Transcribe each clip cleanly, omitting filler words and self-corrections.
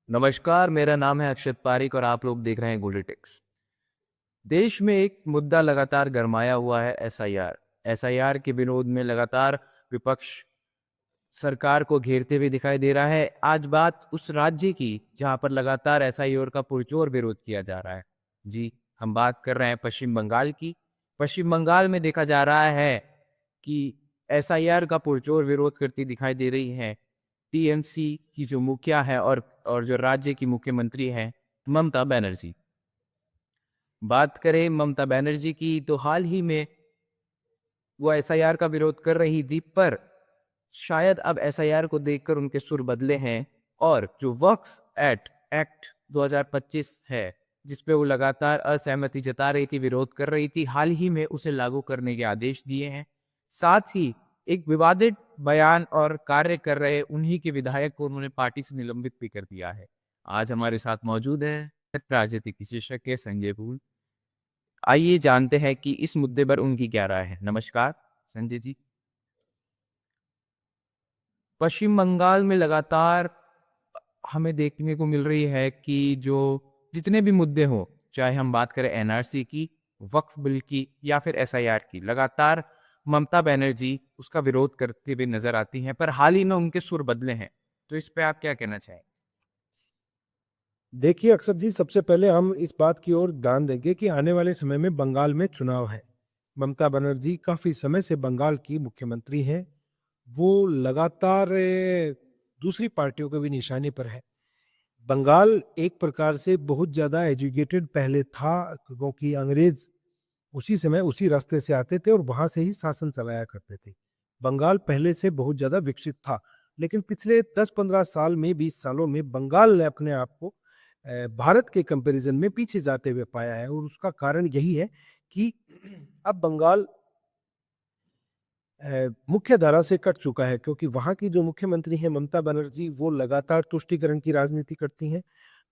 नमस्कार, मेरा नाम है अक्षत पारिक और आप लोग देख रहे हैं गोल्डेटिक्स। देश में एक मुद्दा लगातार गरमाया हुआ है एसआईआर। एसआईआर के विरोध में लगातार विपक्ष सरकार को घेरते हुए दिखाई दे रहा है। आज बात उस राज्य की जहां पर लगातार एसआईआर का पुरजोर विरोध किया जा रहा है। जी, हम बात कर रहे हैं पश्चिम बंगाल की। पश्चिम बंगाल में देखा जा रहा है कि एसआईआर का पुरजोर विरोध करती दिखाई दे रही है टीएमसी की जो मुखिया है और जो राज्य की मुख्यमंत्री हैं ममता बनर्जी। बात करें ममता बनर्जी की तो हाल ही में वो एसआईआर का विरोध कर रही थी, पर शायद अब एसआईआर को देखकर उनके सुर बदले हैं और जो वक्फ एक्ट 2025 है जिस पे वो लगातार असहमति जता रही थी, विरोध कर रही थी, हाल ही में उसे लागू करने के आदेश दिए हैं। साथ ही एक विवादित बयान और कार्य कर रहे उन्हीं के विधायक को उन्होंने पार्टी से निलंबित भी कर दिया है। आज हमारे साथ मौजूद है राजनीतिक विशेषज्ञ संजय भूल। आइए जानते हैं कि इस मुद्दे पर उनकी क्या राय है। नमस्कार संजय जी। पश्चिम बंगाल में लगातार हमें देखने को मिल रही है कि जो जितने भी मुद्दे हों, चाहे हम बात करें एनआरसी की, वक्फ बिल की या फिर एसआईआर की, लगातार ममता बनर्जी उसका विरोध करते हुए नजर आती हैं, पर हाल ही में उनके सुर बदले हैं। तो इस पे आप क्या कहना चाहें? देखिए अक्षत जी, सबसे पहले हम इस बात की ओर ध्यान देंगे कि आने वाले समय में बंगाल में चुनाव है। ममता बनर्जी काफी समय से बंगाल की मुख्यमंत्री हैं। वो लगातार दूसरी पार्टियों के भी निशाने पर है। बंगाल एक प्रकार से बहुत ज्यादा एजुकेटेड पहले था, क्योंकि अंग्रेज उसी समय उसी रास्ते से आते थे और वहां से ही शासन चलाया करते थे। बंगाल पहले से बहुत ज्यादा विकसित था, लेकिन पिछले 10-15 साल में 20 सालों में बंगाल ने अपने आप को भारत के कंपैरिजन में पीछे जाते हुए पाया है, और उसका कारण यही है कि अब बंगाल मुख्य धारा से कट चुका है, क्योंकि वहाँ की जो मुख्यमंत्री हैं ममता बनर्जी, वो लगातार तुष्टीकरण की राजनीति करती हैं,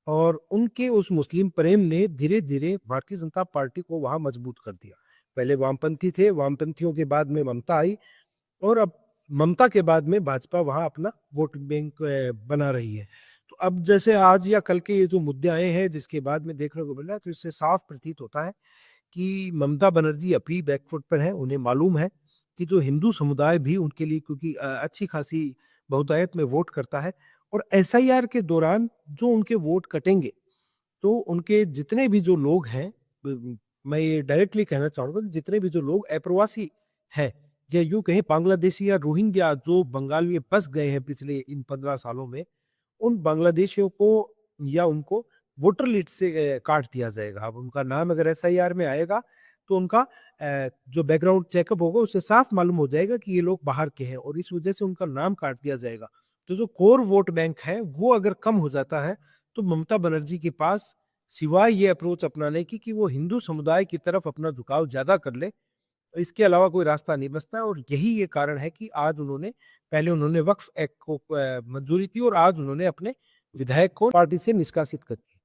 और उनके उस मुस्लिम प्रेम ने धीरे धीरे भारतीय जनता पार्टी को वहाँ मजबूत कर दिया। पहले वामपंथी थे, वामपंथियों के बाद में ममता आई, और अब ममता के बाद में भाजपा वहाँ अपना वोट बैंक बना रही है। तो अब जैसे आज या कल के ये जो मुद्दे आए हैं जिसके बाद में देखने को मिल रहा है, तो इससे साफ प्रतीत होता है कि ममता बनर्जी अभी बैकफुट पर है। उन्हें मालूम है कि जो हिंदू समुदाय भी उनके लिए, क्योंकि अच्छी खासी बहुतायत में वोट करता है, और एसआईआर के दौरान जो उनके वोट कटेंगे, तो उनके जितने भी जो लोग हैं, मैं ये डायरेक्टली कहना चाहूंगा कि जितने भी जो लोग अप्रवासी हैं, या यूं कहें बांग्लादेशी या रोहिंग्या जो बंगाल में बस गए हैं पिछले इन 15 सालों में, उन बांग्लादेशियों को या उनको वोटर लिस्ट से काट दिया जाएगा। अब उनका नाम अगर एसआईआर में आएगा, तो उनका जो बैकग्राउंड चेकअप होगा उससे साफ मालूम हो जाएगा कि ये लोग बाहर के हैं, और इस वजह से उनका नाम काट दिया जाएगा। तो जो कोर वोट बैंक है वो अगर कम हो जाता है, तो ममता बनर्जी के पास सिवाय ये अप्रोच अपनाने की कि वो हिंदू समुदाय की तरफ अपना झुकाव ज्यादा कर ले, इसके अलावा कोई रास्ता नहीं बचता है। और यही ये कारण है कि आज उन्होंने, पहले उन्होंने वक्फ एक्ट को मंजूरी दी, और आज उन्होंने अपने विधायक को पार्टी से निष्कासित कर दिया।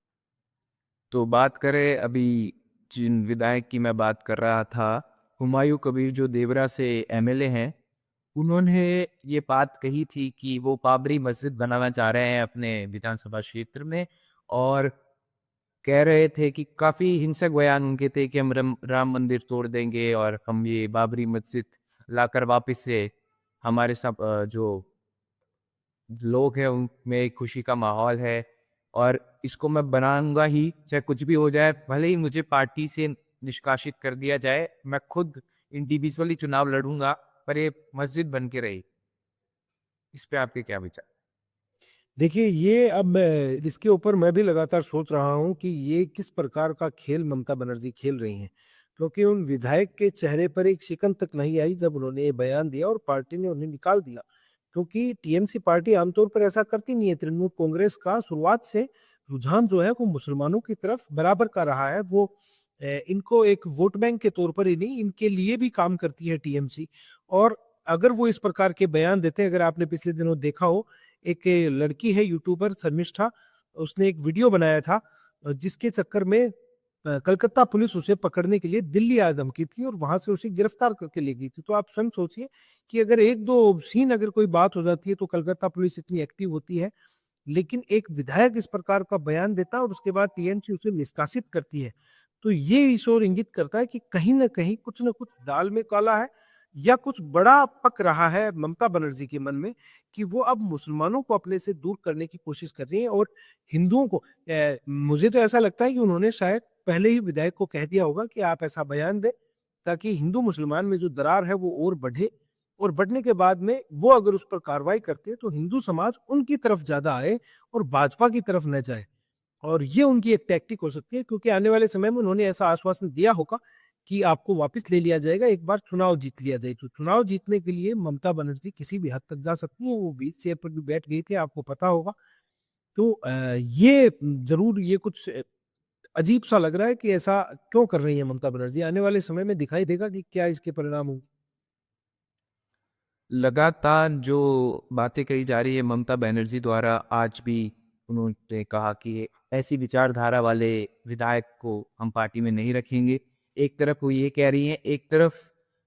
तो बात करें अभी जिन विधायक की मैं बात कर रहा था, हुमायूं कबीर जो देवरा से एमएलए हैं, उन्होंने ये बात कही थी कि वो बाबरी मस्जिद बनाना चाह रहे हैं अपने विधानसभा क्षेत्र में, और कह रहे थे कि काफी हिंसक बयान उनके थे कि हम राम मंदिर तोड़ देंगे और हम ये बाबरी मस्जिद लाकर वापस से हमारे सब जो लोग हैं उनमें एक खुशी का माहौल है, और इसको मैं बनाऊंगा ही चाहे कुछ भी हो जाए, भले ही मुझे पार्टी से निष्कासित कर दिया जाए, मैं खुद इंडिविजुअली चुनाव लड़ूंगा, पर ये मस्जिद बन के रही। इस पे आपके क्या विचार? देखिए, ये अब इसके ऊपर मैं भी लगातार सोच रहा हूँ कि ये किस प्रकार का खेल ममता बनर्जी खेल रही हैं, क्योंकि उन विधायक के चेहरे पर एक शिकन तक नहीं आई जब उन्होंने ये बयान दिया और पार्टी ने उन्हें निकाल दिया। क्योंकि टीएमसी पार्टी आमतौर पर ऐसा करती नहीं है। तृणमूल कांग्रेस का शुरुआत से रुझान जो है वो मुसलमानों की तरफ बराबर का रहा है। वो इनको एक वोट बैंक के तौर पर ही नहीं, इनके लिए भी काम करती है टीएमसी। और अगर वो इस प्रकार के बयान देते हैं, अगर आपने पिछले दिनों देखा हो, एक लड़की है यूट्यूबर शर्मिष्ठा, उसने एक वीडियो बनाया था जिसके चक्कर में कलकत्ता पुलिस उसे पकड़ने के लिए दिल्ली आया धमकी थी, और वहां से उसे गिरफ्तार करके ले गई थी। तो आप स्वयं सोचिए कि अगर एक दो सीन अगर कोई बात हो जाती है तो कलकत्ता पुलिस इतनी एक्टिव होती है। लेकिन एक विधायक इस प्रकार का बयान देता है और उसके बाद टीएमसी उसे निष्कासित करती है, तो ये इस ओर इंगित करता है कि कहीं न कहीं कुछ न कुछ दाल में काला है या कुछ बड़ा पक रहा है ममता बनर्जी के मन में कि वो अब मुसलमानों को अपने से दूर करने की कोशिश कर रही हैं और हिंदुओं को मुझे तो ऐसा लगता है कि उन्होंने शायद पहले ही विधायक को कह दिया होगा कि आप ऐसा बयान दें, ताकि हिंदू मुसलमान में जो दरार है वो और बढ़े और बढ़ने के बाद में वो अगर उस पर कार्रवाई करते हैं तो हिंदू समाज उनकी तरफ ज़्यादा आए और भाजपा की तरफ न जाए। और ये उनकी एक टैक्टिक हो सकती है क्योंकि आने वाले समय में उन्होंने ऐसा आश्वासन दिया होगा कि आपको वापस ले लिया जाएगा एक बार चुनाव जीत लिया जाए। तो चुनाव जीतने के लिए ममता बनर्जी किसी भी हद तक जा सकती हैं, वो व्हील चेयर पर भी बैठ गई थी, आपको पता होगा। तो ये ज़रूर ये कुछ अजीब-सा लग रहा है कि ऐसा क्यों कर रही हैं ममता बनर्जी? आने वाले समय में दिखाई देगा कि क्या इसके परिणाम होंगे। लगातार जो बातें कही जा रही है ममता बनर्जी द्वारा, आज भी उन्होंने कहा कि ऐसी विचारधारा वाले विधायक को हम पार्टी में नहीं रखेंगे। एक तरफ वो ये कह रही हैं, एक तरफ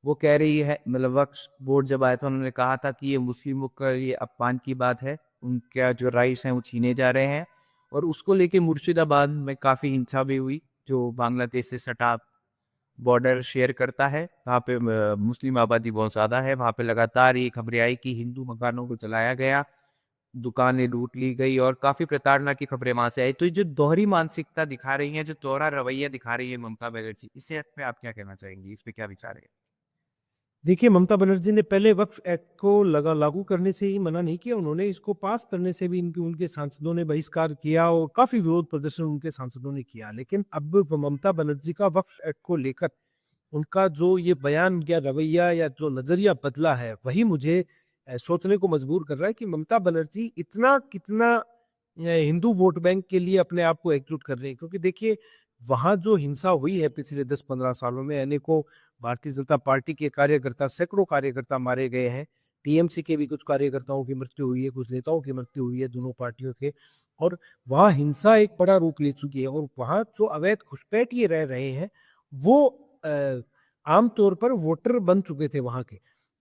वो कह रही है, मतलब वक्फ बोर्ड जब आया था उन्होंने कहा था कि ये मुस्लिमों का ये अपमान की बात है, उनका जो राइट्स हैं वो छीने जा रहे हैं। और उसको लेके मुर्शिदाबाद में काफ़ी हिंसा भी हुई, जो बांग्लादेश से सटा बॉर्डर शेयर करता है, वहाँ पे मुस्लिम आबादी बहुत ज़्यादा है। वहाँ पे लगातार ये खबरें आई कि हिंदू मकानों को जलाया गया, दुकानें लूट ली गई और काफ़ी प्रताड़ना की खबरें वहाँ से आई। तो ये जो दोहरी मानसिकता दिखा रही है, जो दोहरा रवैया दिखा रही है ममता बनर्जी, इससे पे आप क्या कहना चाहेंगी? इस पे क्या विचार है? देखिए, ममता बनर्जी ने पहले वक्फ एक्ट को लागू करने से ही मना नहीं किया, उन्होंने इसको पास करने से भी इनके उनके सांसदों ने बहिष्कार किया और काफ़ी विरोध प्रदर्शन उनके सांसदों ने किया। लेकिन अब ममता बनर्जी का वक्फ एक्ट को लेकर उनका जो ये बयान या रवैया या जो नज़रिया बदला है, वही मुझे सोचने को मजबूर कर रहा है कि ममता बनर्जी इतना कितना हिंदू वोट बैंक के लिए अपने आप को एकजुट कर रही है। क्योंकि देखिए, वहाँ जो हिंसा हुई है पिछले 10-15 सालों में, अनेकों भारतीय जनता पार्टी के कार्यकर्ता, सैकड़ों कार्यकर्ता मारे गए हैं। टीएमसी के भी कुछ कार्यकर्ताओं की मृत्यु हुई है, कुछ नेताओं की मृत्यु हुई है, दोनों पार्टियों के। और वहाँ हिंसा एक बड़ा रूप ले चुकी है और वहाँ जो अवैध घुसपैठिए रह रहे हैं, वो आम तौर पर वोटर बन चुके थे वहाँ के।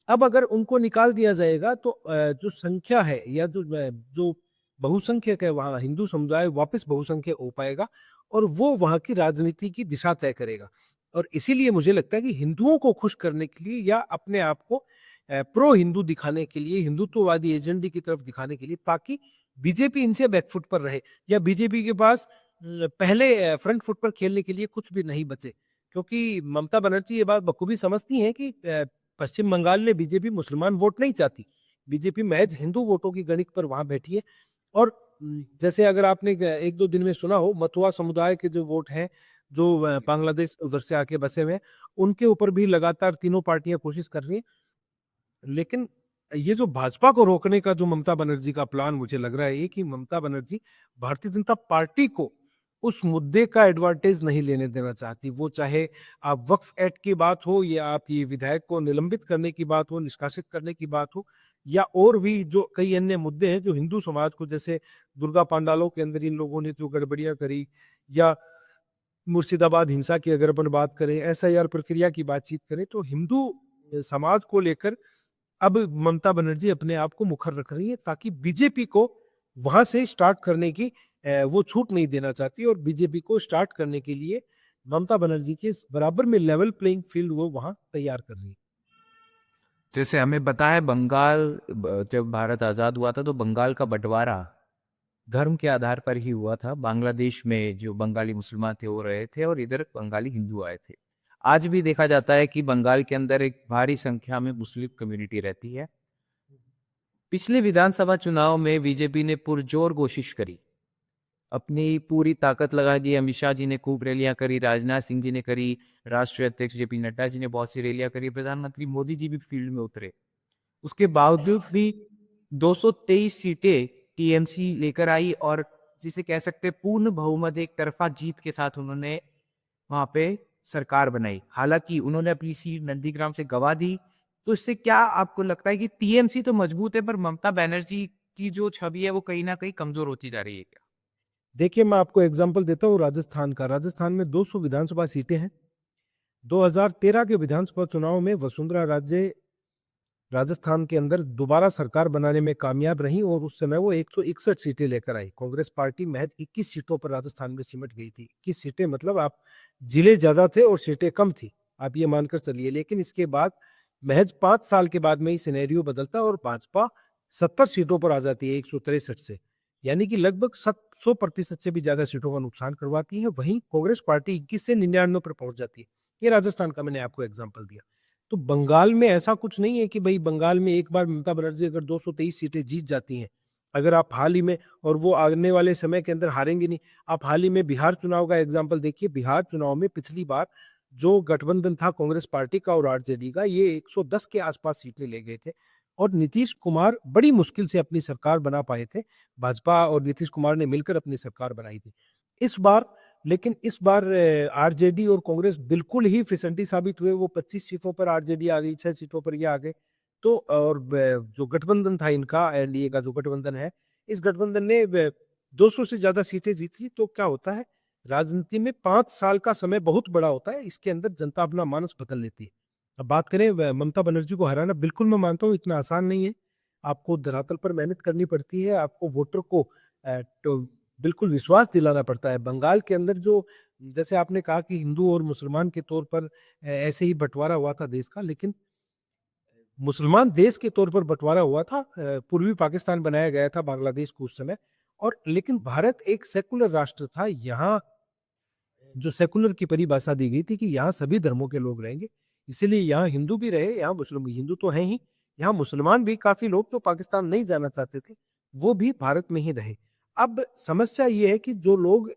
अब अगर उनको निकाल दिया जाएगा तो जो संख्या है या जो बहुसंख्यक है वहाँ हिंदू समुदाय वापस बहुसंख्यक हो पाएगा और वो वहाँ की राजनीति की दिशा तय करेगा। और इसीलिए मुझे लगता है कि हिंदुओं को खुश करने के लिए या अपने आप को प्रो हिंदू दिखाने के लिए, हिंदुत्ववादी एजेंडे की तरफ दिखाने के लिए, ताकि बीजेपी इनसे बैकफुट पर रहे या बीजेपी के पास पहले फ्रंट फुट पर खेलने के लिए कुछ भी नहीं बचे। क्योंकि ममता बनर्जी ये बात बखूबी समझती हैं कि पश्चिम बंगाल में बीजेपी मुसलमान वोट नहीं चाहती। बीजेपी महज हिंदू वोटों की गणित पर वहाँ बैठी है और जैसे अगर आपने 1-2 दिन में सुना हो, मथुआ समुदाय के जो वोट हैं, जो बांग्लादेश उधर से आके बसे हुए हैं, उनके ऊपर भी लगातार तीनों पार्टियाँ कोशिश कर रही हैं। लेकिन ये जो भाजपा को रोकने का जो ममता बनर्जी का प्लान मुझे लग रहा है ये कि ममता बनर्जी भारतीय जनता पार्टी को उस मुद्दे का एडवांटेज नहीं लेने देना चाहती। वो चाहे आप वक्फ एक्ट की बात हो या आप ये विधायक को निलंबित करने की बात हो, निष्कासित करने की बात हो या और भी जो कई अन्य मुद्दे हैं जो हिंदू समाज को, जैसे दुर्गा पंडालों के अंदर इन लोगों ने जो गड़बड़ियाँ करी या मुर्शिदाबाद हिंसा की अगर अपन बात करें, एसआईआर प्रक्रिया की बातचीत करें, तो हिंदू समाज को लेकर अब ममता बनर्जी अपने आप को मुखर रख रही है ताकि बीजेपी को वहां से स्टार्ट करने की वो छूट नहीं देना चाहती और बीजेपी को स्टार्ट करने के लिए ममता बनर्जी के बराबर में लेवल प्लेइंग फील्ड वो वहां तैयार कर रही है। जैसे हमें पता है बंगाल, जब भारत आज़ाद हुआ था तो बंगाल का बंटवारा धर्म के आधार पर ही हुआ था। बांग्लादेश में जो बंगाली मुसलमान थे वो रहे थे और इधर बंगाली हिंदू आए थे। आज भी देखा जाता है कि बंगाल के अंदर एक भारी संख्या में मुस्लिम कम्युनिटी रहती है। पिछले विधानसभा चुनाव में बीजेपी ने पुरजोर कोशिश करी, अपनी पूरी ताकत लगा दी। अमित शाह जी ने खूब रैलियां करी, राजनाथ सिंह जी ने करी, राष्ट्रीय अध्यक्ष जेपी नड्डा जी ने बहुत सी रैलियां करी, प्रधानमंत्री मोदी जी भी फील्ड में उतरे। उसके बावजूद भी 223 सीटें टीएमसी लेकर आई और जिसे कह सकते हैं पूर्ण बहुमत एक तरफा जीत के साथ उन्होंने वहां पे सरकार बनाई। हालांकि उन्होंने अपनी सीट नंदीग्राम से गंवा दी। तो इससे क्या आपको लगता है कि टीएमसी तो मजबूत है पर ममता बनर्जी की जो छवि है वो कहीं ना कहीं कमजोर होती जा रही है क्या? देखिए, मैं आपको एग्जाम्पल देता हूँ राजस्थान का। राजस्थान में 200 विधानसभा सीटें हैं। 2013 के विधानसभा चुनाव में वसुंधरा राजे राजस्थान के अंदर दोबारा सरकार बनाने में कामयाब रही और उस समय वो 161 सीटें लेकर आई। कांग्रेस पार्टी महज 21 सीटों पर राजस्थान में सिमट गई थी। 21 सीटें मतलब आप जिले ज्यादा थे और सीटें कम थी, आप ये मानकर चलिए। लेकिन इसके बाद महज 5 साल के बाद में ही सिनेरियो बदलता और भाजपा 70 सीटों पर आ जाती है 163 से, यानी कि लगभग 100% से भी ज्यादा सीटों का नुकसान करवाती है। वहीं कांग्रेस पार्टी 21 से 99 पर पहुंच जाती है। ये राजस्थान का मैंने आपको एग्जाम्पल दिया। तो बंगाल में ऐसा कुछ नहीं है कि भाई बंगाल में एक बार ममता बनर्जी अगर 223 सीटें जीत जाती हैं, अगर आप हाल ही में, और वो आने वाले समय के अंदर हारेंगे नहीं। आप हाल ही में बिहार चुनाव का एग्जाम्पल देखिए। बिहार चुनाव में पिछली बार जो गठबंधन था कांग्रेस पार्टी का और आरजेडी का, ये 110 के आसपास सीटें ले गए थे और नीतीश कुमार बड़ी मुश्किल से अपनी सरकार बना पाए थे। भाजपा और नीतीश कुमार ने मिलकर अपनी सरकार बनाई थी। इस बार लेकिन इस बार आरजेडी और कांग्रेस बिल्कुल ही फिसंटी साबित हुए। वो 25 सीटों पर आरजेडी आ गई, 6 सीटों पर ये आ गए। तो और जो गठबंधन था इनका, एनडीए का जो गठबंधन है, इस गठबंधन ने 200 से ज्यादा सीटें जीती। तो क्या होता है, राजनीति में 5 साल का समय बहुत बड़ा होता है। इसके अंदर जनता अपना मानस बदल लेती है। अब बात करें ममता बनर्जी को हराना, बिल्कुल मैं मानता हूँ इतना आसान नहीं है। आपको धरातल पर मेहनत करनी पड़ती है, आपको वोटर को तो बिल्कुल विश्वास दिलाना पड़ता है। बंगाल के अंदर जो, जैसे आपने कहा कि हिंदू और मुसलमान के तौर पर ऐसे ही बंटवारा हुआ था देश का, लेकिन मुसलमान देश के तौर पर बंटवारा हुआ था। पूर्वी पाकिस्तान बनाया गया था बांग्लादेश को उस समय। और लेकिन भारत एक सेकुलर राष्ट्र था। यहाँ जो सेकुलर की परिभाषा दी गई थी कि यहाँ सभी धर्मों के लोग रहेंगे, इसीलिए यहाँ हिंदू भी रहे, यहाँ मुस्लिम, हिंदू तो हैं ही, यहाँ मुसलमान भी, काफी लोग जो पाकिस्तान नहीं जाना चाहते थे वो भी भारत में ही रहे। अब समस्या ये है कि जो लोग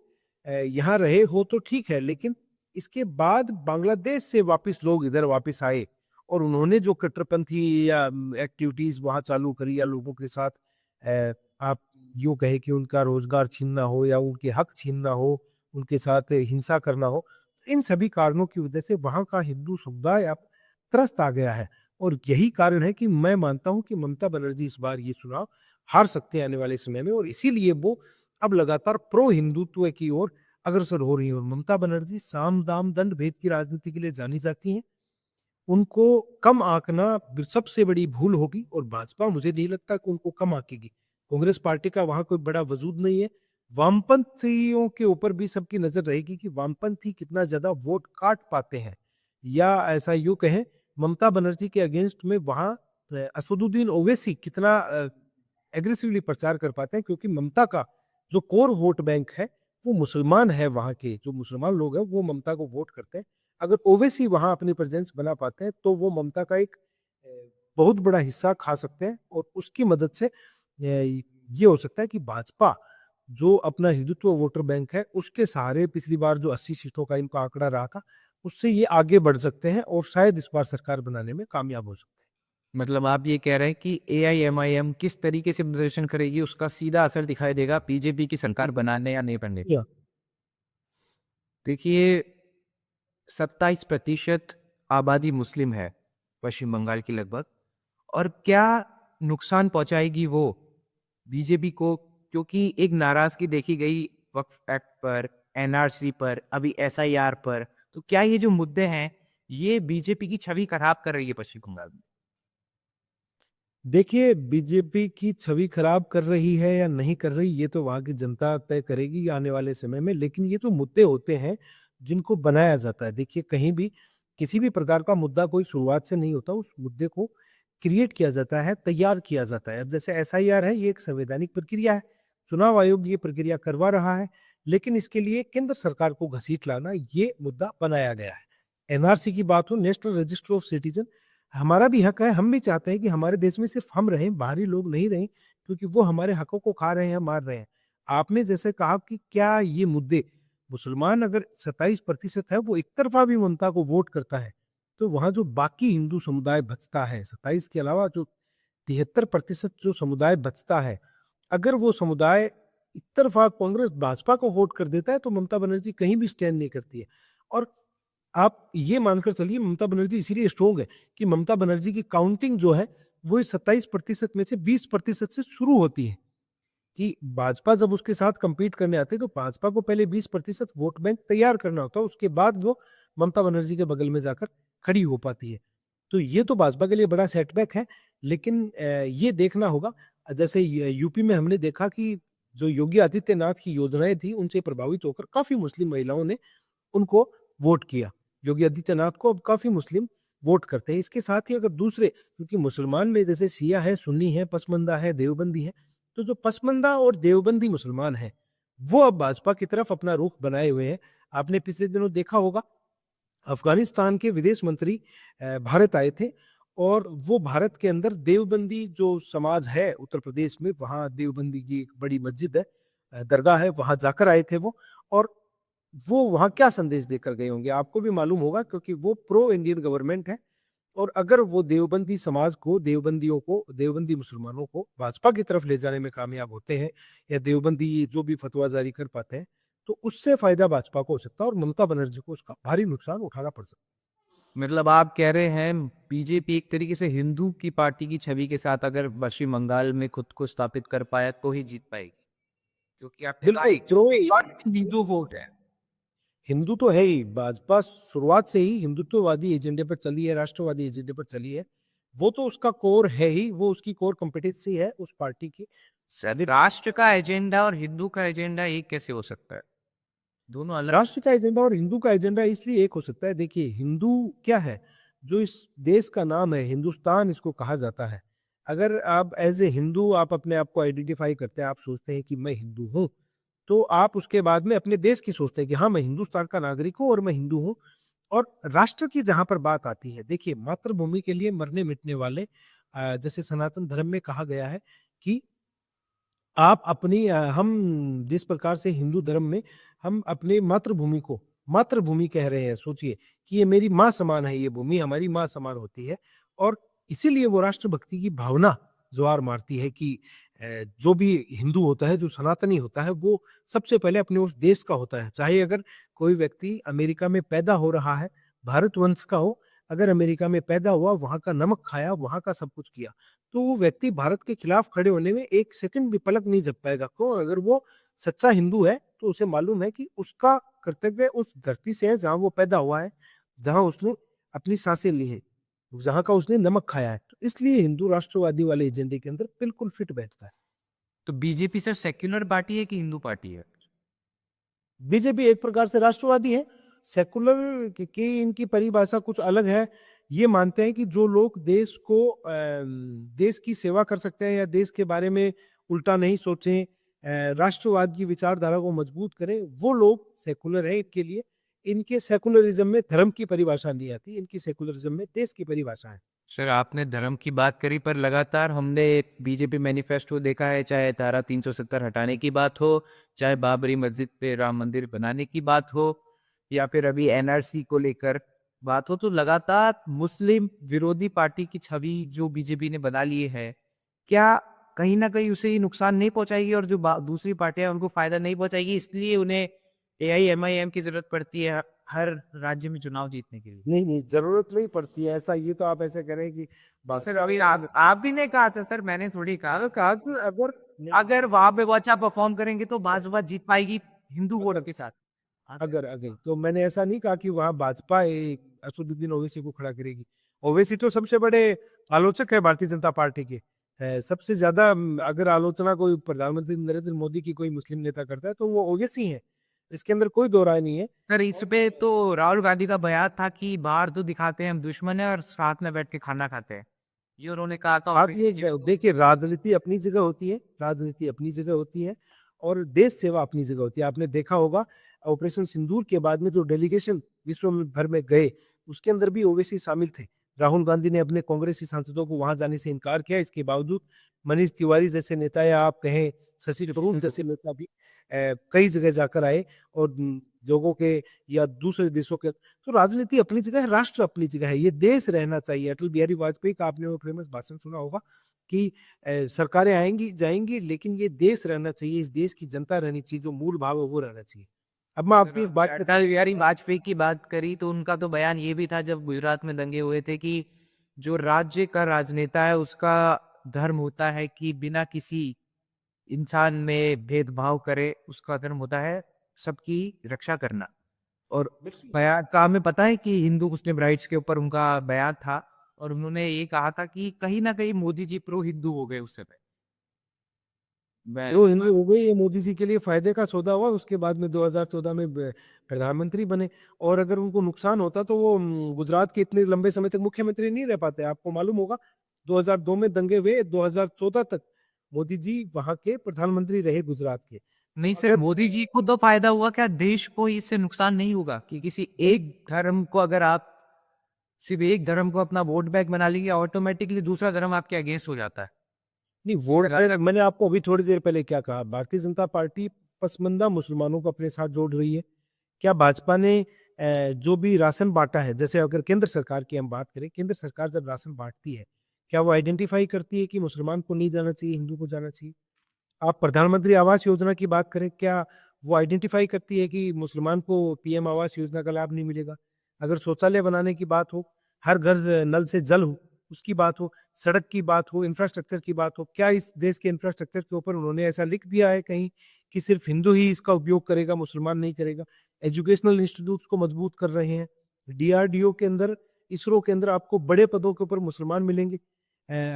यहाँ रहे हो तो ठीक है, लेकिन इसके बाद बांग्लादेश से वापिस लोग इधर वापिस आए और उन्होंने जो कट्टरपंथी या एक्टिविटीज वहां चालू करी, या लोगों के साथ आप यूं कहे कि उनका रोजगार छीनना हो या उनके हक छीनना हो, उनके साथ हिंसा करना हो, इन सभी कारणों की वजह से वहां का हिंदू समुदाय अब त्रस्त आ गया है। और यही कारण है कि मैं मानता हूं कि ममता बनर्जी इस बार ये चुनाव हार सकते हैं आने वाले समय में, और इसीलिए वो अब लगातार प्रो हिंदुत्व की ओर अग्रसर हो रही है। और ममता बनर्जी साम दाम दंड भेद की राजनीति के लिए जानी जाती हैं। उनको कम आंकना सबसे बड़ी भूल होगी, और भाजपा मुझे नहीं लगता कि उनको कम आंकेगी। कांग्रेस पार्टी का वहां कोई बड़ा वजूद नहीं है। वामपंथियों के ऊपर भी सबकी नजर रहेगी कि वामपंथी कितना ज्यादा वोट काट पाते हैं, या ऐसा यूं कहें ममता बनर्जी के अगेंस्ट में वहां असदुद्दीन ओवैसी कितना एग्रेसिवली प्रचार कर पाते हैं, क्योंकि ममता का जो कोर वोट बैंक है वो मुसलमान है। वहां के जो मुसलमान लोग हैं वो ममता को वोट करते हैं। अगर ओवैसी वहां अपनी प्रेजेंस बना पाते हैं तो वो ममता का एक बहुत बड़ा हिस्सा खा सकते हैं, और उसकी मदद से ये हो सकता है कि भाजपा जो अपना हिंदुत्व वोटर बैंक है उसके सहारे, पिछली बार जो 80 सीटों का इनका आंकड़ा रहा था, उससे ये आगे बढ़ सकते हैं और शायद इस बार सरकार बनाने में कामयाब हो सकते हैं। मतलब आप ये कह रहे हैं कि एआईएमआईएम किस तरीके से प्रदर्शन करेगी उसका सीधा असर दिखाई देगा बीजेपी की सरकार बनाने या नहीं बनने। या देखिए, 27% आबादी मुस्लिम है पश्चिम बंगाल की लगभग, और क्या नुकसान पहुंचाएगी वो बीजेपी को, क्योंकि एक नाराजगी देखी गई वक्फ एक्ट पर, एनआरसी पर, अभी एसआईआर पर। तो क्या ये जो मुद्दे हैं ये बीजेपी की छवि खराब कर रही है पश्चिम बंगाल में? देखिए, बीजेपी की छवि खराब कर रही है या नहीं कर रही, ये तो वहां की जनता तय करेगी आने वाले समय में। लेकिन ये जो मुद्दे होते हैं जिनको बनाया जाता है, देखिए कहीं भी किसी भी प्रकार का मुद्दा कोई शुरुआत से नहीं होता, उस मुद्दे को क्रिएट किया जाता है, तैयार किया जाता है। अब जैसे एसआईआर है, ये एक संवैधानिक प्रक्रिया है, चुनाव आयोग ये प्रक्रिया करवा रहा है, लेकिन इसके लिए केंद्र सरकार को घसीट लाना, ये मुद्दा बनाया गया है। एनआरसी की बात हो, नेशनल रजिस्टर ऑफ सिटीजन, हमारा भी हक है, हम भी चाहते हैं कि हमारे देश में सिर्फ हम रहें, बाहरी लोग नहीं रहें, क्योंकि वो हमारे हकों को खा रहे हैं, मार रहे हैं। आपने जैसे कहा कि क्या ये मुद्दे, मुसलमान अगर 27% है, वो एक तरफा भी ममता को वोट करता है, तो वहां जो बाकी हिंदू समुदाय बचता है, 27 के अलावा जो 73% जो समुदाय बचता है, अगर वो समुदाय एक तरफा कांग्रेस भाजपा को वोट कर देता है, तो ममता बनर्जी कहीं भी स्टैंड नहीं करती है। और आप ये मानकर चलिए, ममता बनर्जी इसीलिए स्ट्रोंग है कि ममता बनर्जी की काउंटिंग जो है वो 27% में से 20% से शुरू होती है। कि भाजपा जब उसके साथ compete करने आते हैं तो भाजपा को पहले 20% वोट बैंक तैयार करना होता है, उसके बाद वो ममता बनर्जी के बगल में जाकर खड़ी हो पाती है। तो ये तो भाजपा के लिए बड़ा सेटबैक है, लेकिन ये देखना होगा। जैसे यूपी में हमने देखा कि जो योगी आदित्यनाथ की योजनाएं थी उनसे प्रभावित होकर काफी मुस्लिम महिलाओं ने उनको वोट किया। योगी आदित्यनाथ को अब काफी मुस्लिम वोट करते हैं। इसके साथ ही अगर दूसरे, क्योंकि मुसलमान में जैसे शिया है, सुन्नी है, पसमंदा है, देवबंदी है, तो जो पसमंदा और देवबंदी मुसलमान है वो अब भाजपा की तरफ अपना रुख बनाए हुए हैं। आपने पिछले दिनों देखा होगा, अफगानिस्तान के विदेश मंत्री भारत आए थे, और वो भारत के अंदर देवबंदी जो समाज है उत्तर प्रदेश में, वहाँ देवबंदी की एक बड़ी मस्जिद है, दरगाह है, वहाँ जाकर आए थे वो। और वो वहाँ क्या संदेश देकर गए होंगे आपको भी मालूम होगा, क्योंकि वो प्रो इंडियन गवर्नमेंट है। और अगर वो देवबंदी समाज को, देवबंदियों को, देवबंदी मुसलमानों को भाजपा की तरफ ले जाने में कामयाब होते हैं, या देवबंदी जो भी फतवा जारी कर पाते हैं, तो उससे फायदा भाजपा को हो सकता है और ममता बनर्जी को उसका भारी नुकसान उठाना पड़ सकता मतलब आप कह रहे हैं बीजेपी एक तरीके से हिंदू की पार्टी की छवि के साथ अगर पश्चिम बंगाल में खुद को स्थापित कर पाया तो ही जीत पाएगी, क्योंकि है। आपने कहा बिल्कुल, जो हिंदू वोट है। हिंदू तो है ही, भाजपा शुरुआत से ही हिंदुत्ववादी एजेंडे पर चली है, राष्ट्रवादी एजेंडे पर चली है। वो तो उसका कोर है ही, वो उसकी कोर कॉम्पिटेंसी है उस पार्टी की। राष्ट्र का एजेंडा और हिंदू का एजेंडा एक कैसे हो सकता है? दोनों अलग। राष्ट्र का एजेंडा और हिंदू का एजेंडा इसलिए एक हो सकता है। देखिए, हिंदू क्या है, जो इस देश का नाम है, हिंदुस्तान इसको कहा जाता है। अगर आप एज ए हिंदू आप अपने आप को आइडेंटिफाई करते हैं, आप सोचते हैं कि मैं हिंदू हूँ, तो आप उसके बाद में अपने देश की सोचते हैं कि हाँ, मैं हिंदुस्तान का नागरिक हूँ और मैं हिंदू हूँ। और राष्ट्र की जहां पर बात आती है, देखिए, मातृभूमि के लिए मरने मिटने वाले, जैसे सनातन धर्म में कहा गया है कि आप अपनी हम जिस प्रकार से हिंदू धर्म में हम अपनी मातृभूमि को मातृभूमि कह रहे हैं, सोचिए कि ये मेरी माँ समान है, ये भूमि हमारी माँ समान होती है। और इसीलिए वो राष्ट्रभक्ति की भावना ज्वार मारती है कि जो भी हिंदू होता है, जो सनातनी होता है, वो सबसे पहले अपने उस देश का होता है। चाहे अगर कोई व्यक्ति अमेरिका में पैदा हो रहा है, भारत वंश का हो, अगर अमेरिका में पैदा हुआ, वहां का नमक खाया, वहां का सब कुछ किया, तो वो व्यक्ति भारत के खिलाफ खड़े होने में एक सेकंड भी पलक नहीं झपकाएगा। क्यों? अगर वो सच्चा हिंदू है तो उसे मालूम है कि उसका कर्तव्य उस धरती से है जहां वो पैदा हुआ है, जहां उसने अपनी सांसें ली हैं, जहां का उसने नमक खाया है। तो इसलिए हिंदू राष्ट्रवादी वाले एजेंडे के अंदर बिल्कुल फिट बैठता है। तो बीजेपी सर सेक्युलर पार्टी है कि हिंदू पार्टी है? बीजेपी एक प्रकार से राष्ट्रवादी है। सेकुलर की इनकी परिभाषा कुछ अलग है। ये मानते हैं कि जो लोग देश को देश की सेवा कर सकते हैं या देश के बारे में उल्टा नहीं सोचें, राष्ट्रवाद की विचारधारा को मजबूत करें, वो लोग सेकुलर है। इनके लिए, इनके सेकुलरिज्म में धर्म की परिभाषा नहीं आती, इनकी सेकुलरिज्म में देश की परिभाषा है। सर आपने धर्म की बात करी, पर लगातार हमने बीजेपी मैनिफेस्टो देखा है, चाहे धारा 370 हटाने की बात हो, चाहे बाबरी मस्जिद पे राम मंदिर बनाने की बात हो, या फिर अभी एनआरसी को लेकर बात हो, तो लगातार मुस्लिम विरोधी पार्टी की छवि जो बीजेपी ने बना ली है, क्या कहीं ना कहीं उसे ये नुकसान नहीं पहुंचाएगी और जो दूसरी पार्टियां उनको फायदा नहीं पहुंचाएगी, इसलिए उन्हें एआईएमआईएम की जरूरत पड़ती है हर राज्य में चुनाव जीतने के लिए? नहीं नहीं, जरूरत नहीं पड़ती है ऐसा। ये तो आप ऐसे करें कि बस। सर अभी आप भी ने कहा था सर, मैंने थोड़ी कहा। कहा कि अगर अगर वहां पे वो अच्छा परफॉर्म करेंगे तो भाजपा जीत पाएगी हिंदू वोट के साथ। हाँ सर। अगर अगर तो मैंने ऐसा नहीं कहा कि वहां भाजपा एक असदुद्दीन ओवैसी को खड़ा करेगी। ओवैसी तो सबसे बड़े आलोचक है भारतीय जनता पार्टी के। है सबसे ज्यादा अगर आलोचना कोई प्रधानमंत्री नरेंद्र मोदी की कोई मुस्लिम नेता करता है तो वो ओवैसी है। इसके अंदर कोई दो राय नहीं है। सर इस पे तो राहुल गांधी का बयान था कि बाहर तो दिखाते हैं हम दुश्मन है और साथ में बैठ के खाना खाते हैं, ये उन्होंने कहा था बात ऑफिस ये की। देखिए, राजनीति अपनी जगह होती है, राजनीति अपनी जगह होती है, और देश सेवा अपनी जगह होती है। आपने देखा होगा, ऑपरेशन सिंदूर के बाद में जो डेलीगेशन विश्व भर में गए, उसके अंदर भी ओवैसी शामिल थे। राहुल गांधी ने अपने कांग्रेसी सांसदों को वहां जाने से इनकार किया। इसके बावजूद मनीष तिवारी जैसे नेता, या आप कहें शशि थरूर जैसे नेता भी कई जगह जाकर आए, और लोगों के या दूसरे देशों के। तो राजनीति अपनी जगह है, राष्ट्र अपनी जगह है, ये देश रहना चाहिए। अटल बिहारी वाजपेयी का आपने वो फेमस भाषण सुना होगा कि सरकारें आएंगी जाएंगी, लेकिन ये देश रहना चाहिए, इस देश की जनता रहनी चाहिए, जो मूल भाव है वो रहना चाहिए। अब मैं आपकी इस बात पे अटल बिहारी वाजपेयी की बात करी तो उनका तो बयान ये भी था जब गुजरात में दंगे हुए थे कि जो राज्य का राजनेता है उसका धर्म होता है कि बिना किसी इंसान में भेदभाव करे, उसका धर्म होता है सबकी रक्षा करना। और बयान का हमें पता है कि हिंदू मुस्लिम राइट्स के ऊपर उनका बयान था। और उन्होंने ये कहा था कि कहीं न कहीं मोदी जी प्रो हिंदू हो गए उस समय। मैं वो हिंदू हो गए, ये मोदी जी के लिए फ़ायदे का सौदा हुआ, उसके बाद में 2014 में प्रधानमंत्री बने। और अगर उनको नुकसान होता तो वो गुजरात के इतने लंबे समय तक मुख्यमंत्री नहीं रह पाते। आपको मालूम होगा 2002 में दंगे हुए, 2014 तक मोदी जी वहाँ के प्रधानमंत्री रहे गुजरात के। नहीं सिर्फ अगर मोदी जी को तो फायदा हुआ, क्या देश को इससे नुकसान नहीं होगा कि किसी एक धर्म को अगर आप सिर्फ एक धर्म को अपना वोट बैंक बना लीजिए, ऑटोमेटिकली दूसरा धर्म आपके अगेंस्ट हो जाता है। नहीं, वोट मैंने आपको अभी थोड़ी देर पहले क्या कहा, भारतीय जनता पार्टी पसमानदा मुसलमानों को अपने साथ जोड़ रही है। क्या भाजपा ने जो भी राशन बाँटा है, जैसे अगर केंद्र सरकार की हम बात करें, केंद्र सरकार जब राशन बाँटती है, क्या वो आइडेंटिफ़ाई करती है कि मुसलमान को नहीं जाना चाहिए, हिंदू को जाना चाहिए? आप प्रधानमंत्री आवास योजना की बात करें, क्या वो आइडेंटिफ़ाई करती है कि मुसलमान को पीएम आवास योजना का लाभ नहीं मिलेगा? अगर शौचालय बनाने की बात हो, हर घर नल से जल हो, उसकी बात हो, सड़क की बात हो, इंफ्रास्ट्रक्चर की बात हो, क्या इस देश के इंफ्रास्ट्रक्चर के ऊपर उन्होंने ऐसा लिख दिया है कहीं कि सिर्फ़ हिंदू ही इसका उपयोग करेगा, मुसलमान नहीं करेगा? एजुकेशनल इंस्टीट्यूट्स को मजबूत कर रहे हैं। डीआरडीओ के अंदर, इसरो के अंदर आपको बड़े पदों के ऊपर मुसलमान मिलेंगे।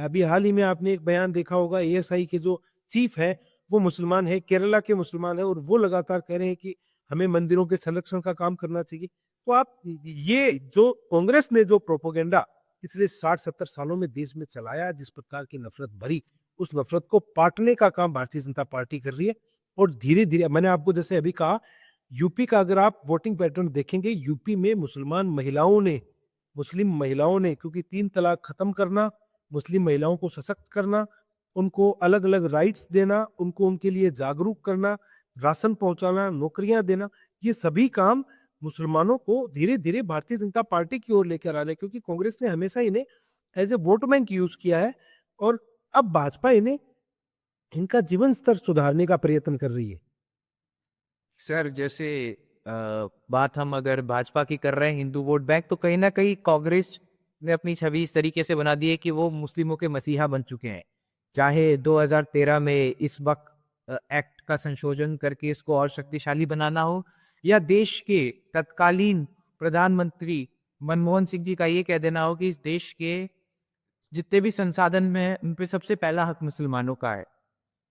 अभी हाल ही में आपने एक बयान देखा होगा, एएसआई के जो चीफ है, वो मुसलमान है, केरला के मुसलमान है और वो लगातार कह रहे हैं कि हमें मंदिरों के संरक्षण का काम करना चाहिए। तो आप ये जो कांग्रेस ने जो प्रोपेगेंडा पिछले 60-70 सालों में देश में चलाया, जिस प्रकार की नफ़रत भरी, उस नफ़रत को पाटने का काम भारतीय जनता पार्टी कर रही है। और धीरे-धीरे मैंने आपको जैसे अभी कहा, यूपी का अगर आप वोटिंग पैटर्न देखेंगे, यूपी में मुस्लिम महिलाओं ने क्योंकि 3 तलाक खत्म करना, मुस्लिम महिलाओं को सशक्त करना, उनको अलग-अलग राइट्स देना, उनको उनके लिए जागरूक करना, राशन पहुँचाना, नौकरियाँ देना, ये सभी काम मुसलमानों को धीरे-धीरे भारतीय जनता पार्टी की ओर लेकर आ रहे हैं, क्योंकि कांग्रेस ने हमेशा इन्हें as a vote bank use किया है और अब भाजपा इन्हें इनका जीवन स्तर सुधारने का प्रयत्न कर रही है। सर जैसे बात हम अगर भाजपा की कर रहे हैं हिंदू वोट बैंक, तो कहीं न कहीं कांग्रेस ने अपनी छवि इस तरीके से बना दी है कि वो मुस्लिमों के मसीहा बन चुके हैं। चाहे 2013 में इस वक़्त एक्ट का संशोधन करके इसको और शक्तिशाली बनाना हो, या देश के तत्कालीन प्रधानमंत्री मनमोहन सिंह जी का ये कह देना हो कि इस देश के जितने भी संसाधन में हैं, उन पे सबसे पहला हक मुसलमानों का है।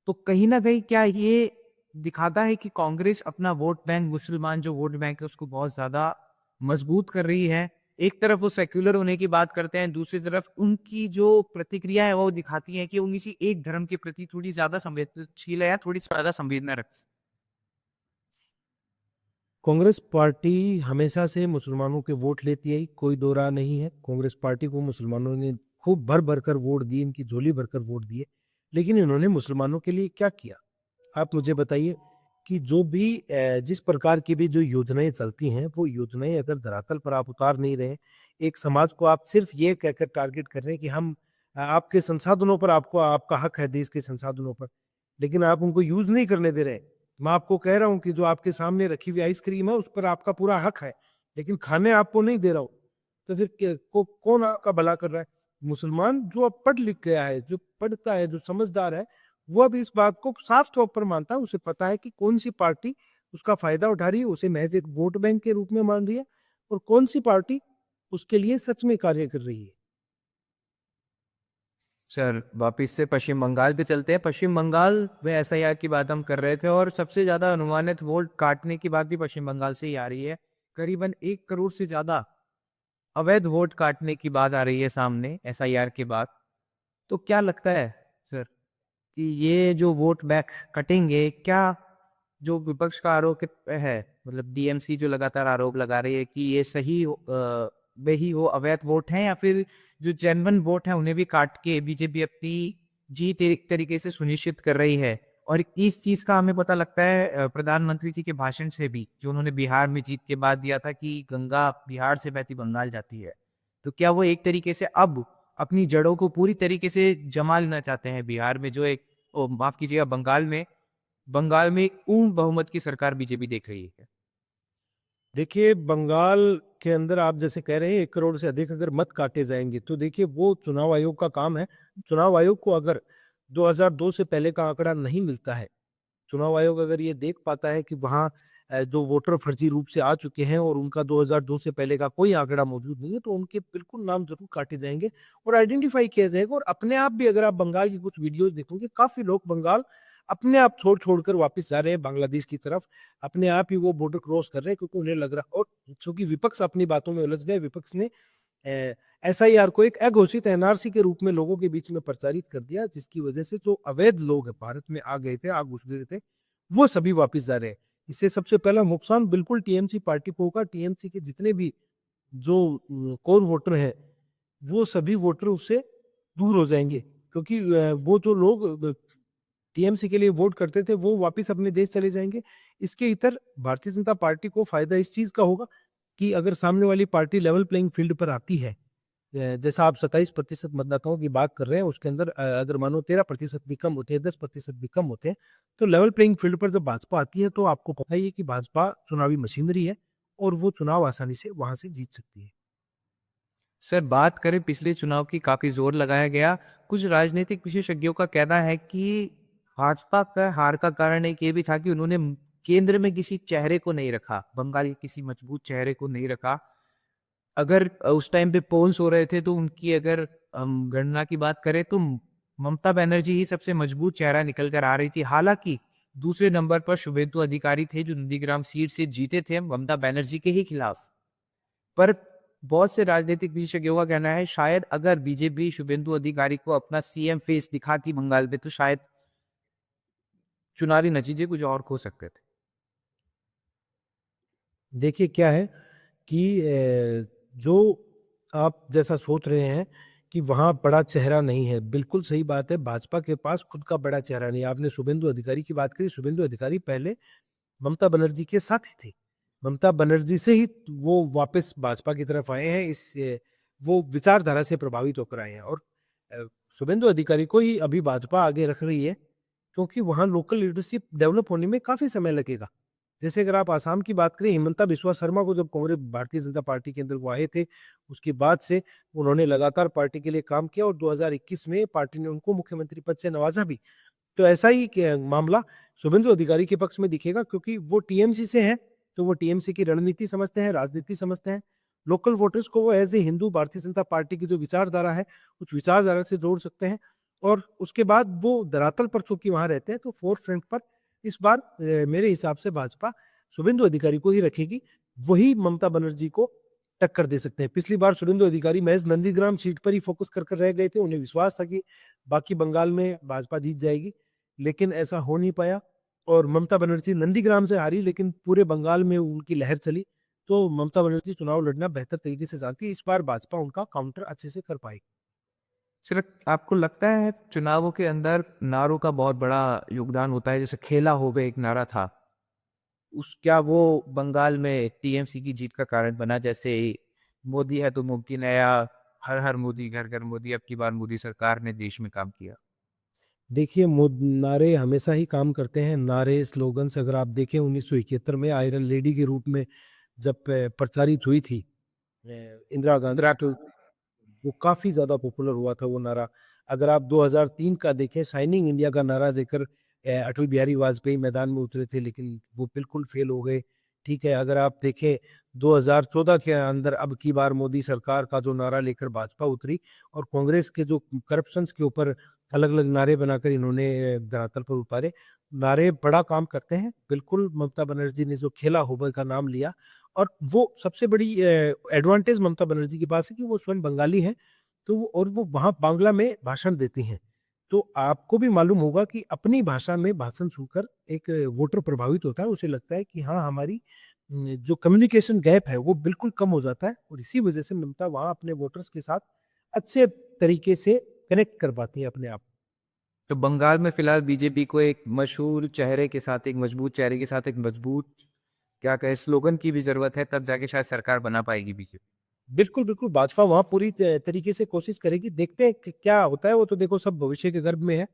तो कहीं न कहीं क्या ये दिखाता है कि कांग्रेस अपना वोट बैंक, मुसलमान जो वोट बैंक है उसको बहुत ज़्यादा मजबूत कर रही है। एक तरफ वो सेक्युलर होने की बात करते हैं, दूसरी तरफ उनकी जो प्रतिक्रिया है वो दिखाती है कि वो किसी एक धर्म के प्रति थोड़ी ज़्यादा संवेदनशील है या थोड़ी ज़्यादा संवेदना कांग्रेस पार्टी हमेशा से मुसलमानों के वोट लेती आई, कोई दो राह नहीं है। कांग्रेस पार्टी को मुसलमानों ने खूब भर-भर कर वोट दिए, इनकी झोली भरकर वोट दिए। लेकिन इन्होंने मुसलमानों के लिए क्या किया? आप मुझे बताइए कि जो भी जिस प्रकार की भी जो योजनाएँ चलती हैं, वो योजनाएँ अगर धरातल पर आप उतार नहीं रहे, एक समाज को आप सिर्फ़ ये कहकर टारगेट कर रहे हैं कि हम आपके संसाधनों पर आपको आपका हक है देश के संसाधनों पर, लेकिन आप उनको यूज़ नहीं करने दे रहे। मैं आपको कह रहा हूँ कि जो आपके सामने रखी हुई आइसक्रीम है, उस पर आपका पूरा हक है, लेकिन खाने आपको नहीं दे रहा हूँ। तो फिर कौन आपका भला कर रहा है? मुसलमान जो अब पढ़ लिख गया है, जो पढ़ता है, जो समझदार है, वो अब इस बात को साफ तौर पर मानता है, उसे पता है कि कौन-सी पार्टी उसका फ़ायदा उठा रही है, उसे महज़ एक वोट बैंक के रूप में मान रही है और कौन-सी पार्टी उसके लिए सच में कार्य कर रही है। सर वापिस से पश्चिम बंगाल पे चलते हैं। पश्चिम बंगाल में एसआईआर की बात हम कर रहे थे और सबसे ज़्यादा अनुमानित वोट काटने की बात भी पश्चिम बंगाल से ही आ रही है। करीबन 1 करोड़ से ज़्यादा अवैध वोट काटने की बात आ रही है सामने एसआईआर के बाद। तो क्या लगता है सर कि ये जो वोट बैंक कटेंगे, क्या जो विपक्ष का आरोप है, मतलब डीएमसी जो लगातार आरोप लगा रही है कि ये सही में ही वो अवैध वोट हैं, या फिर जो जेन्युइन वोट हैं उन्हें भी काट के बीजेपी अपनी जीत एक तरीके से सुनिश्चित कर रही है। और इस चीज़ का हमें पता लगता है प्रधानमंत्री जी के भाषण से भी, जो उन्होंने बिहार में जीत के बाद दिया था कि गंगा बिहार से बहती बंगाल जाती है। तो क्या वो एक तरीके से अब अपनी जड़ों को पूरी तरीके से जमा लेना चाहते हैं बिहार में, जो एक माफ़ कीजिएगा, बंगाल में पूर्ण बहुमत की सरकार बीजेपी देख रही है? देखिए, बंगाल के अंदर आप जैसे कह रहे हैं 1 करोड़ से अधिक अगर मत काटे जाएँगे, तो देखिए वो चुनाव आयोग का काम है। चुनाव आयोग को अगर 2002 से पहले का आंकड़ा नहीं मिलता है, चुनाव आयोग अगर ये देख पाता है कि वहाँ जो वोटर फर्जी रूप से आ चुके हैं और उनका 2002 से पहले का कोई आंकड़ा मौजूद नहीं है, तो उनके बिल्कुल नाम ज़रूर काटे जाएँगे और आइडेंटिफ़ाई किया जाएगा। और अपने आप भी अगर आप बंगाल की कुछ वीडियोज़ देखोगे, काफ़ी लोग बंगाल अपने आप छोड़-छोड़ कर वापस जा रहे हैं बांग्लादेश की तरफ। अपने आप ही वो बॉर्डर क्रॉस कर रहे हैं, क्योंकि उन्हें लग रहा। और चूँकि विपक्ष अपनी बातों में उलझ गए, विपक्ष ने अ, एसआईआर को एक अघोषित एनआरसी के रूप में लोगों के बीच में प्रचारित कर दिया, जिसकी वजह से जो अवैध लोग हैं भारत में आ गए थे, आ घुस गए थे, वो सभी वापस जा रहे हैं। इससे सबसे पहला नुकसान बिल्कुल टीएमसी पार्टी को होगा। टीएमसी के जितने भी जो कोर वोटर हैं, वो सभी वोटर उससे दूर हो जाएँगे, क्योंकि वो जो लोग टीएमसी के लिए वोट करते थे, वो वापस अपने देश चले जाएँगे। इसके इतर भारतीय जनता पार्टी को फ़ायदा इस चीज़ का होगा कि अगर सामने वाली पार्टी लेवल प्लेइंग फील्ड पर आती है, जैसा आप 27% मतदाताओं की बात कर रहे हैं, उसके अंदर अगर मानो 13% भी कम होते हैं, 10% भी कम होते हैं, तो लेवल प्लेइंग फील्ड पर जब भाजपा आती है, तो आपको पता ही है कि भाजपा चुनावी मशीनरी है और वो चुनाव आसानी से वहाँ से जीत सकती है। सर, बात करें पिछले चुनाव की, काफ़ी ज़ोर लगाया गया। कुछ राजनीतिक विशेषज्ञों का कहना है कि भाजपा का हार का कारण एक ये भी था कि उन्होंने केंद्र में किसी चेहरे को नहीं रखा, बंगाल के किसी मजबूत चेहरे को नहीं रखा। अगर उस टाइम पे पोल्स हो रहे थे, तो उनकी अगर गणना की बात करें, तो ममता बनर्जी ही सबसे मजबूत चेहरा निकल कर आ रही थी। हालाँकि दूसरे नंबर पर शुभेंदु अधिकारी थे, जो नंदीग्राम सीट से जीते थे ममता बनर्जी के ही खिलाफ। पर बहुत से राजनीतिक विशेषज्ञों का कहना है, शायद अगर बीजेपी शुभेंदु अधिकारी को अपना सीएम फेस दिखाती बंगाल में, तो शायद चुनावी नतीजे कुछ और हो सकते थे। देखिए क्या है कि जो आप जैसा सोच रहे हैं कि वहाँ बड़ा चेहरा नहीं है, बिल्कुल सही बात है, भाजपा के पास खुद का बड़ा चेहरा नहीं है। आपने शुभेंदु अधिकारी की बात करी, शुभेंदु अधिकारी पहले ममता बनर्जी के साथ ही थे। ममता बनर्जी से ही वो वापस भाजपा की तरफ आए हैं, वो विचारधारा से प्रभावित होकर आए हैं। और अ, शुभेंदु अधिकारी को ही अभी भाजपा आगे रख रही है, क्योंकि वहाँ लोकल लीडरशिप डेवलप होने में काफ़ी समय लगेगा। जैसे अगर आप आसाम की बात करें, हिमंता बिस्वा शर्मा को जब कांग्रेस भारतीय जनता पार्टी के अंदर वो आए थे, उसके बाद से उन्होंने लगातार पार्टी के लिए काम किया और 2021 में पार्टी ने उनको मुख्यमंत्री पद से नवाजा भी। तो ऐसा ही मामला शुभेंदु अधिकारी के पक्ष में दिखेगा, क्योंकि वो टीएमसी से हैं, तो वो टीएमसी की रणनीति समझते हैं, राजनीति समझते हैं। लोकल वोटर्स को वो as a Hindu Bharatiya Janata party की जो विचारधारा है, उस विचारधारा से जोड़ सकते हैं। और उसके बाद वो धरातल पर चूँकि वहाँ रहते हैं, तो फोर्थ फ्रंट पर इस बार मेरे हिसाब से भाजपा शुभेंदु अधिकारी को ही रखेगी। वही ममता बनर्जी को टक्कर दे सकते हैं। पिछली बार शुभेंदु अधिकारी महज़ नंदीग्राम सीट पर ही फ़ोकस कर रह गए थे। उन्हें विश्वास था कि बाकी बंगाल में भाजपा जीत जाएगी, लेकिन ऐसा हो नहीं पाया और ममता बनर्जी नंदीग्राम से हारी, लेकिन पूरे बंगाल में उनकी लहर चली। तो ममता बनर्जी चुनाव लड़ना बेहतर तरीके से जानती है। इस बार भाजपा उनका काउंटर अच्छे से कर पाएगी। सिर्फ आपको लगता है चुनावों के अंदर नारों का बहुत बड़ा योगदान होता है? जैसे खेला हो गया एक नारा था, क्या वो बंगाल में टीएमसी की जीत का कारण बना? जैसे मोदी है तो मुमकिन है, या हर हर मोदी घर घर मोदी, अब की बार मोदी सरकार ने देश में काम किया। देखिए, नारे हमेशा ही काम करते हैं। नारे, स्लोगन्स अगर आप देखें 1971 में आयरन लेडी के रूप में जब प्रचारित हुई थी इंदिरा गांधी, तो वो काफ़ी ज़्यादा पॉपुलर हुआ था वो नारा। अगर आप 2003 का देखें, शाइनिंग इंडिया का नारा देकर अटल बिहारी वाजपेयी मैदान में उतरे थे, लेकिन वो बिल्कुल फेल हो गए। ठीक है, अगर आप देखें 2014 के अंदर अब की बार मोदी सरकार का जो नारा लेकर भाजपा उतरी और कांग्रेस के जो करप्शंस के ऊपर अलग-अलग नारे बनाकर इन्होंने धरातल पर उतारे। नारे बड़ा काम करते हैं। बिल्कुल ममता बनर्जी ने जो खेला होबे का नाम लिया, और वो सबसे बड़ी एडवांटेज ममता बनर्जी के पास है कि वो स्वयं बंगाली हैं, तो वो वहाँ बांग्ला में भाषण देती हैं। तो आपको भी मालूम होगा कि अपनी भाषा में भाषण सुनकर एक वोटर प्रभावित होता है, उसे लगता है कि हाँ, हमारी जो कम्युनिकेशन गैप है वो बिल्कुल कम हो जाता है, और इसी वजह से ममता वहाँ अपने वोटर्स के साथ अच्छे तरीके से कनेक्ट कर पाती हैं अपने आप। तो बंगाल में फिलहाल बीजेपी को एक मशहूर चेहरे के साथ, एक मजबूत चेहरे के साथ, एक मजबूत क्या कहें स्लोगन की भी ज़रूरत है, तब जाके शायद सरकार बना पाएगी बीजेपी। बिल्कुल, बिल्कुल, भाजपा वहाँ पूरी तरीके से कोशिश करेगी। देखते हैं कि क्या होता है, वो तो देखो सब भविष्य के गर्भ में है।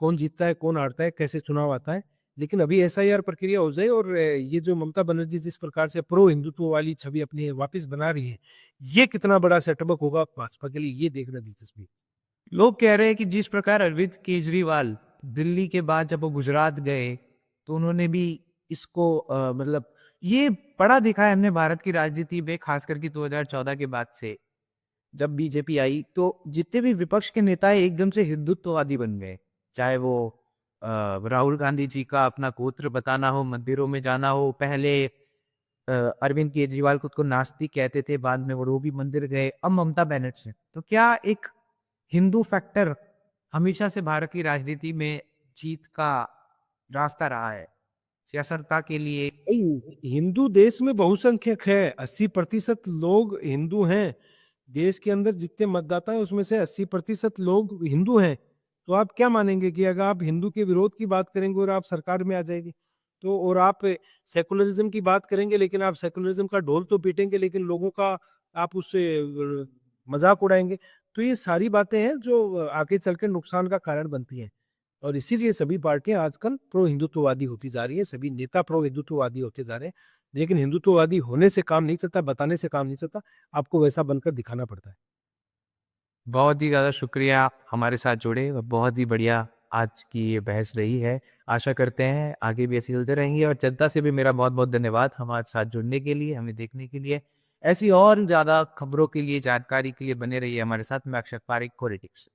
कौन जीतता है, कौन हारता है, कैसे चुनाव आता है। लेकिन अभी एसआईआर प्रक्रिया हो जाए और ये जो ममता बनर्जी जिस प्रकार से प्रो हिंदुत्व वाली छवि अपनी वापस बना रही है, ये कितना बड़ा सेटबैक होगा भाजपा के लिए, ये देखना दिलचस्पी है। लोग कह रहे हैं कि जिस प्रकार अरविंद केजरीवाल दिल्ली के बाद जब वो गुजरात गए, तो उन्होंने भी इसको मतलब ये पढ़ा देखा है हमने भारत की राजनीति में, खास करके 2014 के बाद से जब बीजेपी आई, तो जितने भी विपक्ष के नेता है एकदम से हिंदुत्ववादी बन गए। चाहे वो राहुल गांधी जी का अपना गोत्र बताना हो, मंदिरों में जाना हो। पहले अरविंद केजरीवाल खुद को नास्तिक कहते थे, बाद में वो भी मंदिर गए। अब ममता बनर्जी, तो क्या एक हिंदू फैक्टर हमेशा से भारत की राजनीति में जीत का रास्ता रहा है सियासतता के लिए? हिंदू देश में बहुसंख्यक है, 80% लोग हिंदू हैं। देश के अंदर जितने मतदाता हैं उसमें से 80% लोग हिंदू हैं। तो आप क्या मानेंगे कि अगर आप हिंदू के विरोध की बात करेंगे और आप सरकार में आ जाएगी, तो और आप सेकुलरिज्म की बात करेंगे, लेकिन आप सेकुलरिज्म का ढोल तो पीटेंगे, लेकिन लोगों का आप उससे मजाक उड़ाएंगे। तो ये सारी बातें हैं जो आगे चलकर नुकसान का कारण बनती हैं। और इसीलिए सभी पार्टियां आजकल प्रो हिंदुत्ववादी होती जा रही है, सभी नेता प्रो हिंदुत्ववादी होते जा रहे हैं। लेकिन हिंदुत्ववादी होने से काम नहीं चलता, बताने से काम नहीं चलता, आपको वैसा बनकर दिखाना पड़ता है। बहुत ही ज़्यादा शुक्रिया हमारे साथ जुड़े, और बहुत ही बढ़िया आज की ये बहस रही है। आशा करते हैं आगे भी ऐसी चलते रहेंगी, और जनता से भी मेरा बहुत-बहुत धन्यवाद हमारे साथ जुड़ने के लिए, हमें देखने के लिए। ऐसी और ज़्यादा खबरों के लिए, जानकारी के लिए बने रहिए हमारे साथ। मैं अक्षय पारिक, पॉलिटिक्स।